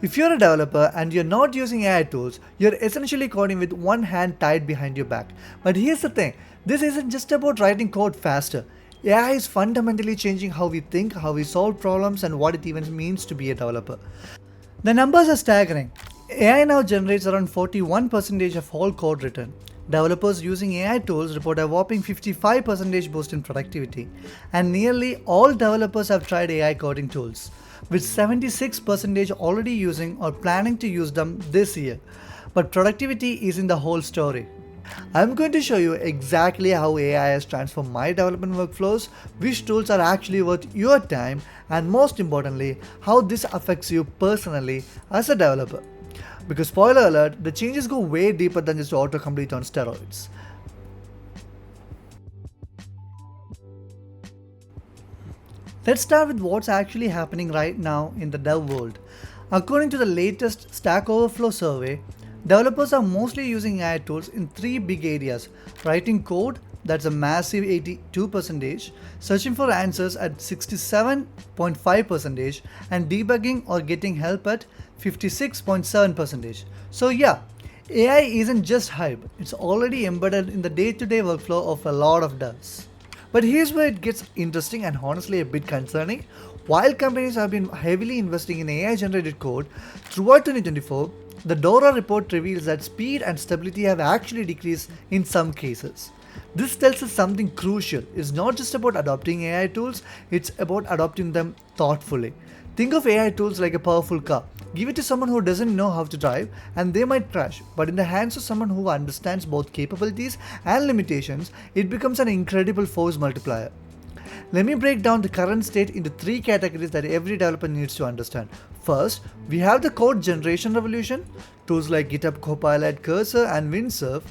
If you're a developer and you're not using AI tools, you're essentially coding with one hand tied behind your back. But here's the thing, this isn't just about writing code faster. AI is fundamentally changing how we think, how we solve problems, and what it even means to be a developer. The numbers are staggering. AI now generates around 41% of all code written. Developers using AI tools report a whopping 55% boost in productivity, and nearly all developers have tried AI coding tools, with 76% already using or planning to use them this year. But productivity isn't the whole story. I'm going to show you exactly how AI has transformed my development workflows, which tools are actually worth your time, and most importantly, how this affects you personally as a developer. Because spoiler alert, the changes go way deeper than just autocomplete on steroids. Let's start with what's actually happening right now in the dev world. According to the latest Stack Overflow survey, developers are mostly using AI tools in three big areas: writing code, that's a massive 82%, searching for answers at 67.5%, and debugging or getting help at 56.7%. So, yeah, AI isn't just hype, it's already embedded in the day-to-day workflow of a lot of devs. But here's where it gets interesting and honestly a bit concerning. While companies have been heavily investing in AI generated code throughout 2024, the DORA report reveals that speed and stability have actually decreased in some cases. This tells us something crucial. It's not just about adopting AI tools, it's about adopting them thoughtfully. Think of AI tools like a powerful car. Give it to someone who doesn't know how to drive and they might crash, but in the hands of someone who understands both capabilities and limitations, it becomes an incredible force multiplier. Let me break down the current state into three categories that every developer needs to understand. First, we have the code generation revolution. Tools like GitHub Copilot, Cursor, and Windsurf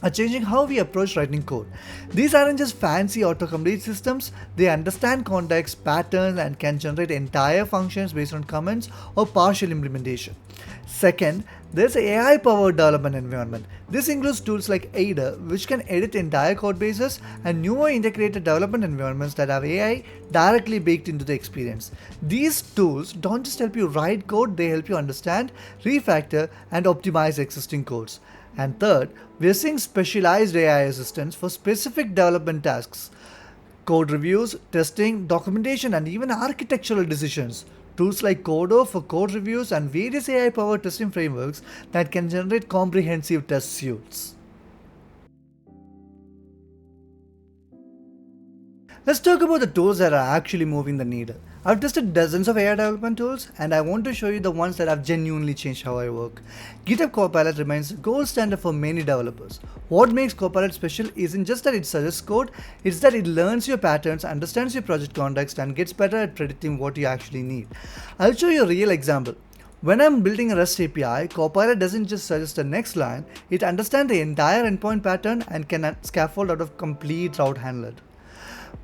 are changing how we approach writing code. These aren't just fancy autocomplete systems, they understand context, patterns, and can generate entire functions based on comments or partial implementation. Second, there's an AI-powered development environment. This includes tools like Ada, which can edit entire code bases, and newer integrated development environments that have AI directly baked into the experience. These tools don't just help you write code, they help you understand, refactor, and optimize existing codes. And third, we are seeing specialized AI assistants for specific development tasks: code reviews, testing, documentation, and even architectural decisions. Tools like Codo for code reviews and various AI-powered testing frameworks that can generate comprehensive test suites. Let's talk about the tools that are actually moving the needle. I've tested dozens of AI development tools and I want to show you the ones that have genuinely changed how I work. GitHub Copilot remains the gold standard for many developers. What makes Copilot special isn't just that it suggests code, it's that it learns your patterns, understands your project context, and gets better at predicting what you actually need. I'll show you a real example. When I'm building a REST API, Copilot doesn't just suggest the next line, it understands the entire endpoint pattern and can scaffold out a complete route handler.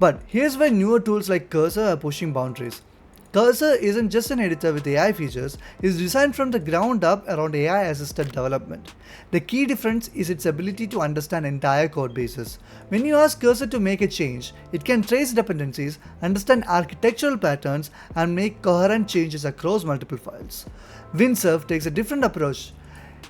But here's where newer tools like Cursor are pushing boundaries. Cursor isn't just an editor with AI features, it's designed from the ground up around AI assisted development. The key difference is its ability to understand entire code bases. When you ask Cursor to make a change, it can trace dependencies, understand architectural patterns, and make coherent changes across multiple files. Windsurf takes a different approach.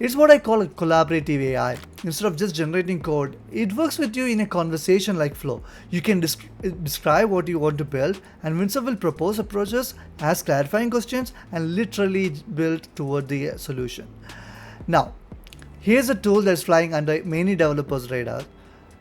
It's what I call a collaborative AI. Instead of just generating code, it works with you in a conversation-like flow. You can describe what you want to build, and Windsurf will propose approaches, ask clarifying questions, and literally build toward the solution. Now, here's a tool that's flying under many developers' radar: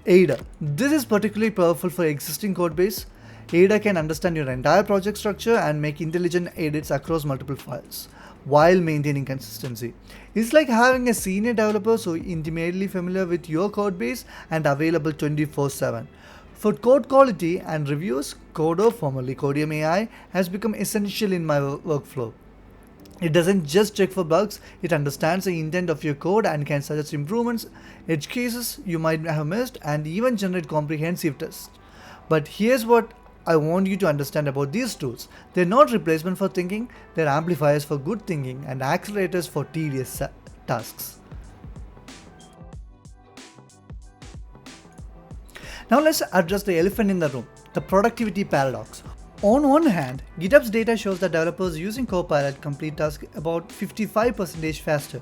Ada. This is particularly powerful for existing code base. Ada can understand your entire project structure and make intelligent edits across multiple files while maintaining consistency. It's like having a senior developer so intimately familiar with your code base and available 24/7. For code quality and reviews, Codo, formerly Codium AI, has become essential in my workflow. It doesn't just check for bugs, it understands the intent of your code and can suggest improvements, edge cases you might have missed, and even generate comprehensive tests. But here's what I want you to understand about these tools. They're not replacement for thinking, they're amplifiers for good thinking and accelerators for tedious tasks. Now let's address the elephant in the room, the productivity paradox. On one hand, GitHub's data shows that developers using Copilot complete tasks about 55% faster.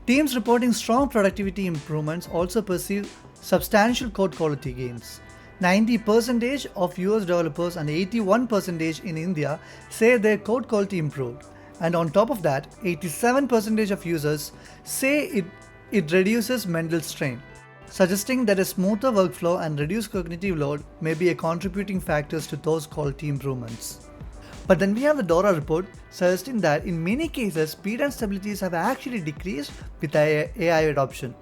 Teams reporting strong productivity improvements also perceive substantial code quality gains. 90% of US developers and 81% in India say their code quality improved. And on top of that, 87% of users say it reduces mental strain, suggesting that a smoother workflow and reduced cognitive load may be a contributing factors to those quality improvements. But then we have the Dora report suggesting that in many cases, speed and stabilities have actually decreased with AI adoption.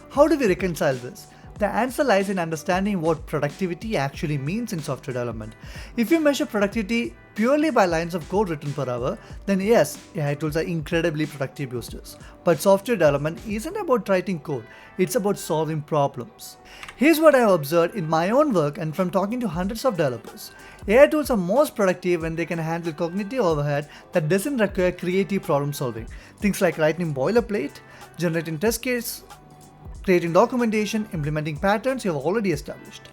How do we reconcile this? The answer lies in understanding what productivity actually means in software development. If you measure productivity purely by lines of code written per hour, then yes, AI tools are incredibly productive boosters. But software development isn't about writing code, it's about solving problems. Here's what I've observed in my own work and from talking to hundreds of developers. AI tools are most productive when they can handle cognitive overhead that doesn't require creative problem solving. Things like writing boilerplate, generating test case, creating documentation, implementing patterns you have already established.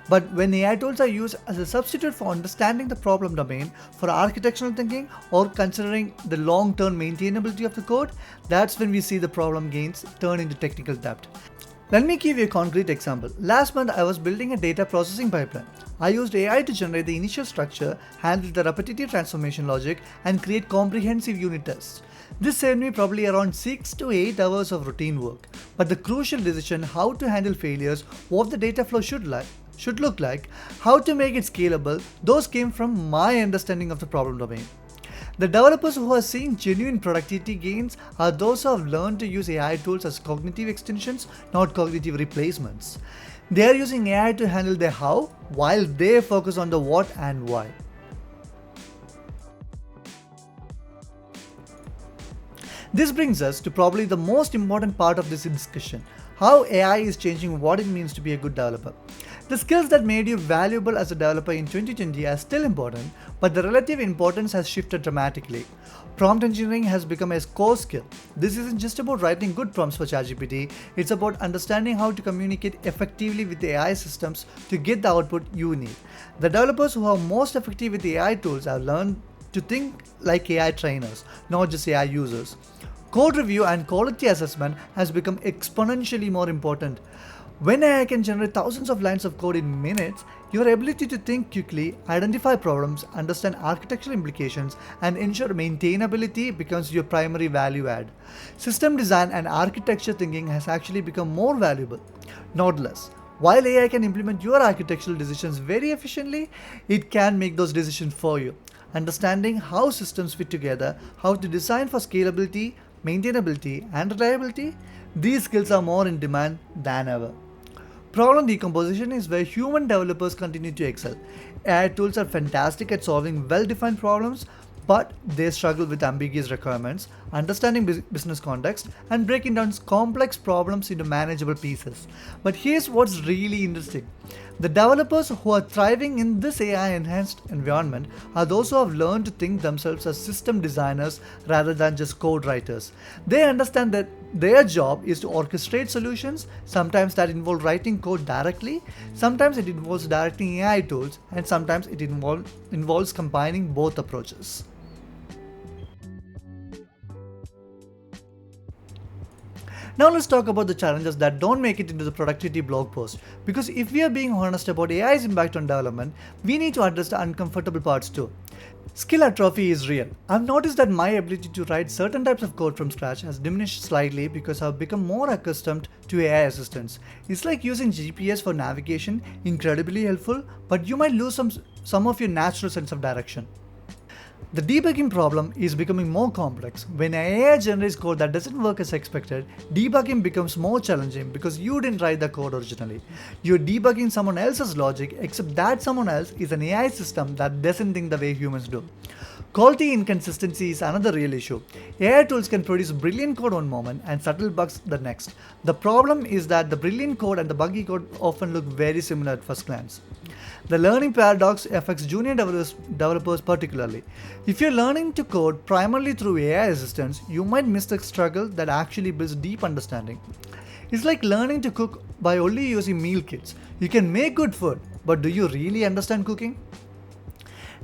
But when AI tools are used as a substitute for understanding the problem domain, for architectural thinking, or considering the long-term maintainability of the code, that's when we see the problem gains turn into technical debt. Let me give you a concrete example. Last month, I was building a data processing pipeline. I used AI to generate the initial structure, handle the repetitive transformation logic, and create comprehensive unit tests. This saved me probably around 6 to 8 hours of routine work. But the crucial decision how to handle failures, what the data flow should look like, how to make it scalable, those came from my understanding of the problem domain. The developers who are seeing genuine productivity gains are those who have learned to use AI tools as cognitive extensions, not cognitive replacements. They are using AI to handle the how, while they focus on the what and why. This brings us to probably the most important part of this discussion, how AI is changing what it means to be a good developer. The skills that made you valuable as a developer in 2020 are still important, but the relative importance has shifted dramatically. Prompt engineering has become a core skill. This isn't just about writing good prompts for ChatGPT, it's about understanding how to communicate effectively with AI systems to get the output you need. The developers who are most effective with AI tools have learned to think like AI trainers, not just AI users. Code review and quality assessment has become exponentially more important. When AI can generate thousands of lines of code in minutes, your ability to think quickly, identify problems, understand architectural implications, and ensure maintainability becomes your primary value add. System design and architecture thinking has actually become more valuable, not less. While AI can implement your architectural decisions very efficiently, it can make those decisions for you. Understanding how systems fit together, how to design for scalability, maintainability, and reliability, these skills are more in demand than ever. Problem decomposition is where human developers continue to excel. AI tools are fantastic at solving well-defined problems, but they struggle with ambiguous requirements, understanding business context, and breaking down complex problems into manageable pieces. But here's what's really interesting. The developers who are thriving in this AI-enhanced environment are those who have learned to think themselves as system designers rather than just code writers. They understand that their job is to orchestrate solutions. Sometimes that involves writing code directly, sometimes it involves directing AI tools, and sometimes it involves combining both approaches. Now let's talk about the challenges that don't make it into the productivity blog post. Because if we are being honest about AI's impact on development, we need to address the uncomfortable parts too. Skill atrophy is real. I've noticed that my ability to write certain types of code from scratch has diminished slightly because I've become more accustomed to AI assistants. It's like using GPS for navigation, incredibly helpful, but you might lose some of your natural sense of direction. The debugging problem is becoming more complex. When AI generates code that doesn't work as expected, debugging becomes more challenging because you didn't write the code originally. You're debugging someone else's logic, except that someone else is an AI system that doesn't think the way humans do. Quality inconsistency is another real issue. AI tools can produce brilliant code one moment and subtle bugs the next. The problem is that the brilliant code and the buggy code often look very similar at first glance. The learning paradox affects junior developers particularly. If you're learning to code primarily through AI assistance, you might miss the struggle that actually builds deep understanding. It's like learning to cook by only using meal kits. You can make good food, but do you really understand cooking?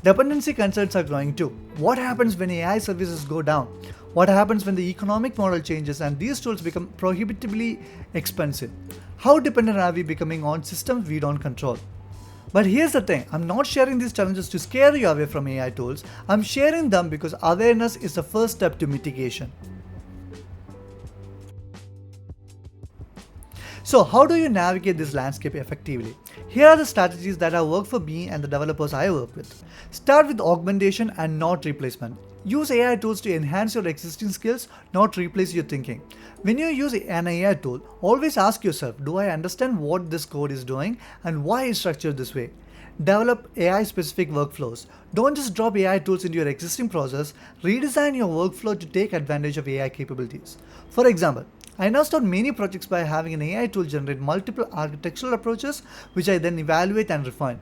Dependency concerns are growing too. What happens when AI services go down? What happens when the economic model changes and these tools become prohibitively expensive? How dependent are we becoming on systems we don't control? But here's the thing, I'm not sharing these challenges to scare you away from AI tools. I'm sharing them because awareness is the first step to mitigation. So how do you navigate this landscape effectively? Here are the strategies that have worked for me and the developers I work with. Start with augmentation and not replacement. Use AI tools to enhance your existing skills, not replace your thinking. When you use an AI tool, always ask yourself, do I understand what this code is doing and why it's structured this way? Develop AI-specific workflows. Don't just drop AI tools into your existing process, redesign your workflow to take advantage of AI capabilities. For example, I now start many projects by having an AI tool generate multiple architectural approaches, which I then evaluate and refine.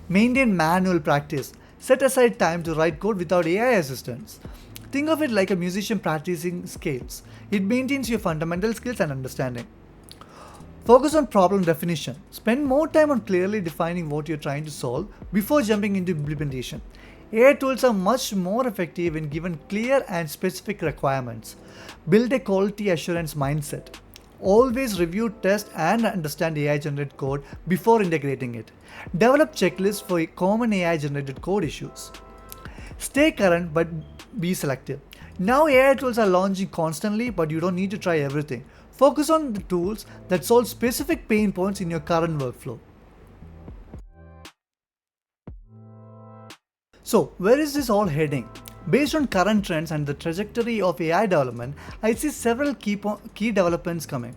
Maintain manual practice. Set aside time to write code without AI assistance. Think of it like a musician practicing scales. It maintains your fundamental skills and understanding. Focus on problem definition. Spend more time on clearly defining what you're trying to solve before jumping into implementation. AI tools are much more effective when given clear and specific requirements. Build a quality assurance mindset. Always review, test, and understand AI-generated code before integrating it. Develop checklists for common AI-generated code issues. Stay current but be selective. Now AI tools are launching constantly, but you don't need to try everything. Focus on the tools that solve specific pain points in your current workflow. So, where is this all heading? Based on current trends and the trajectory of AI development, I see several key developments coming.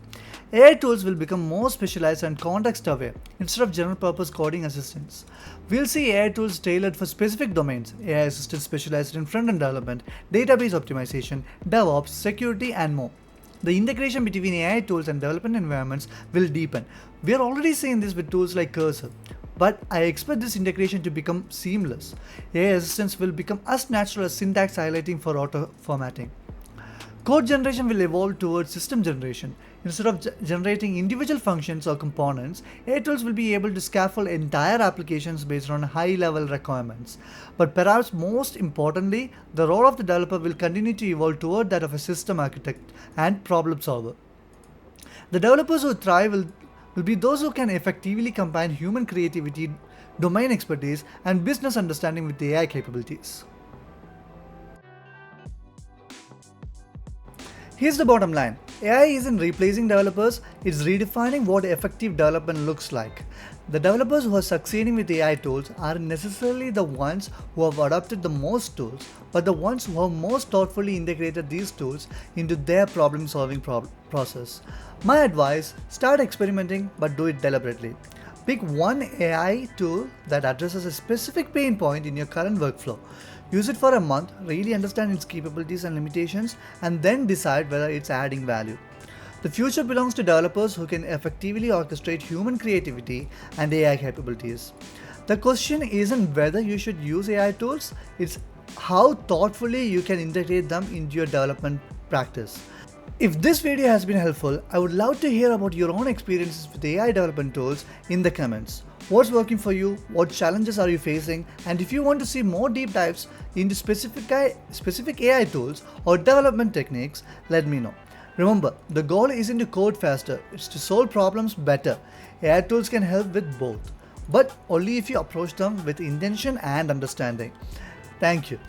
AI tools will become more specialized and context-aware instead of general-purpose coding assistants. We'll see AI tools tailored for specific domains, AI assistants specialized in front-end development, database optimization, DevOps, security, and more. The integration between AI tools and development environments will deepen. We are already seeing this with tools like Cursor, but I expect this integration to become seamless. AI assistants will become as natural as syntax highlighting for auto formatting. Code generation will evolve towards system generation. Instead of generating individual functions or components, AI tools will be able to scaffold entire applications based on high-level requirements. But perhaps most importantly, the role of the developer will continue to evolve toward that of a system architect and problem solver. The developers who thrive will be those who can effectively combine human creativity, domain expertise, and business understanding with AI capabilities. Here's the bottom line. AI isn't replacing developers, it's redefining what effective development looks like. The developers who are succeeding with AI tools aren't necessarily the ones who have adopted the most tools, but the ones who have most thoughtfully integrated these tools into their problem-solving process. My advice, start experimenting but do it deliberately. Pick one AI tool that addresses a specific pain point in your current workflow. Use it for a month, really understand its capabilities and limitations, and then decide whether it's adding value. The future belongs to developers who can effectively orchestrate human creativity and AI capabilities. The question isn't whether you should use AI tools, it's how thoughtfully you can integrate them into your development practice. If this video has been helpful, I would love to hear about your own experiences with AI development tools in the comments. What's working for you? What challenges are you facing? And if you want to see more deep dives into specific AI tools or development techniques, let me know. Remember, the goal isn't to code faster, it's to solve problems better. AI tools can help with both, but only if you approach them with intention and understanding. Thank you.